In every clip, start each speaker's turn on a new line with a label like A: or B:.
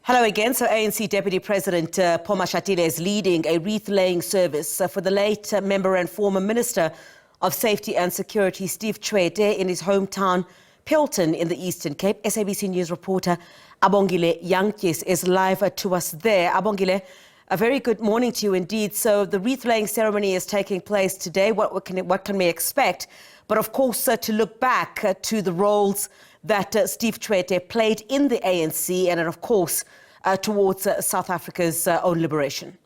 A: Hello again. So ANC Deputy President Paul Mashatile is leading a wreath-laying service for the late member and former Minister of Safety and Security Steve Tshwete in his hometown Peelton in the Eastern Cape. SABC News Reporter Abongile Jantjies is live to us there. Abongile, a very good morning to you indeed. So the wreath-laying ceremony is taking place today. What can we expect? But of course, to look back to the roles that Steve Tshwete played in the ANC and of course towards South Africa's own liberation.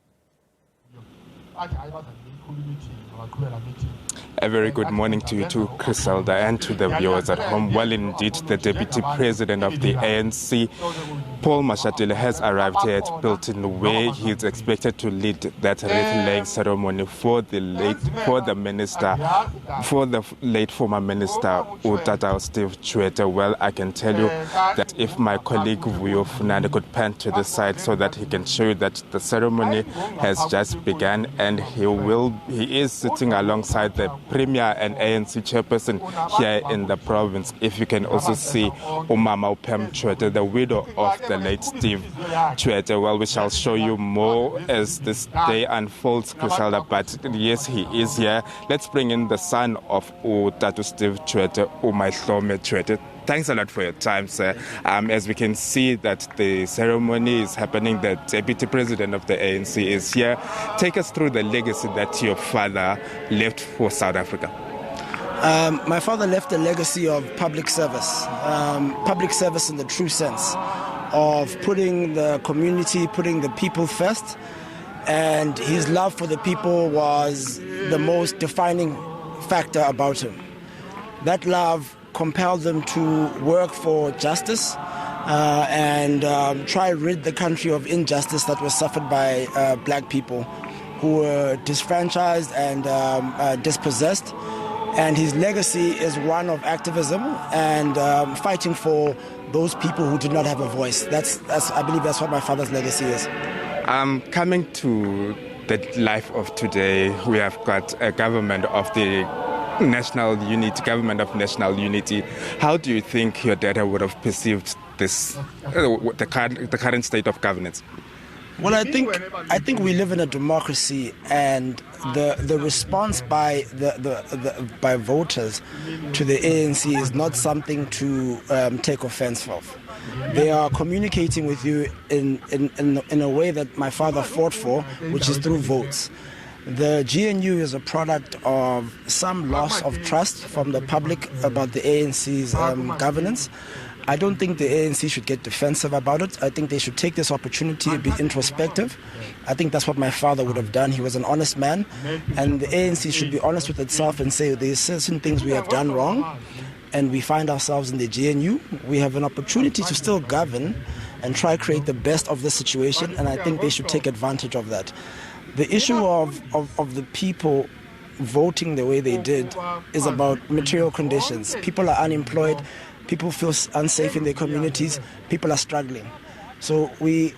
B: A very good morning to you too, Griselda, and to the viewers at home. Well, indeed, the Deputy President of the ANC, Paul Mashatile, has arrived here at Peelton, where he is expected to lead that wreath-laying ceremony for the late former minister, Steve Tshwete. Well, I can tell you that if my colleague Vuyo Funande could pan to the side so that he can show you that the ceremony has just begun, and he is sitting alongside the Premier and ANC chairperson here in the province. If you can also see Umama Upem Tshwete, the widow of the late Steve Tshwete. Well, we shall show you more as this day unfolds, Griselda, but yes, he is here. Let's bring in the son of Steve Tshwete, Mayihlome Tshwete. Thanks a lot for your time, sir. As we can see that the ceremony is happening, the Deputy President of the ANC is here. Take us through the legacy that your father left for South Africa.
C: My father left a legacy of public service in the true sense of putting the community, putting the people first, and his love for the people was the most defining factor about him. That love compelled them to work for justice and try to rid the country of injustice that was suffered by black people who were disfranchised and dispossessed. And his legacy is one of activism and fighting for those people who did not have a voice. I believe that's what my father's legacy is.
B: Coming to the life of today, we have got a government of the national unity. How do you think your dad would have perceived this, the current state of governance?
C: Well, I think we live in a democracy, and the response by by voters to the ANC is not something to take offense of. They are communicating with you in a way that my father fought for, which is through votes. The GNU is a product of some loss of trust from the public about the ANC's governance. I don't think the ANC should get defensive about it. I think they should take this opportunity to be introspective. I think that's what my father would have done. He was an honest man, and the ANC should be honest with itself and say there's certain things we have done wrong, and we find ourselves in the GNU. We have an opportunity to still govern and try to create the best of the situation, and I think they should take advantage of that. The issue of the people voting the way they did is about material conditions. People are unemployed. People feel unsafe in their communities. People are struggling. So we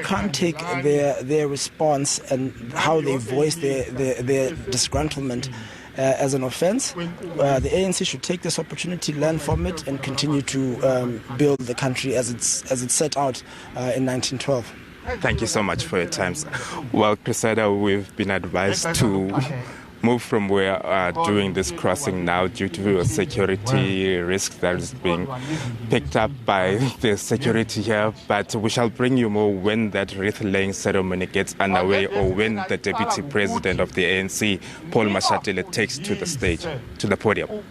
C: can't take their response and how they voice their disgruntlement as an offense. The ANC should take this opportunity, learn from it, and continue to build the country as it set out in 1912.
B: Thank you so much for your time, sir. Well, Cressida, we've been advised to move from where we are doing this crossing now due to a security risk that is being picked up by the security here. But we shall bring you more when that wreath-laying ceremony gets underway, or when the Deputy President of the ANC, Paul Mashatile, takes to the stage, to the podium.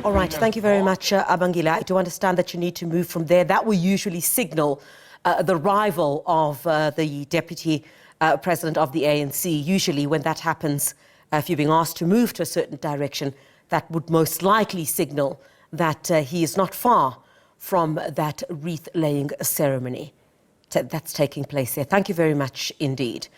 A: All right. Thank you very much, Abongile. I do understand that you need to move from there. That will usually signal the arrival of the Deputy President of the ANC. Usually when that happens, if you're being asked to move to a certain direction, that would most likely signal that he is not far from that wreath-laying ceremony that's taking place there. Thank you very much indeed.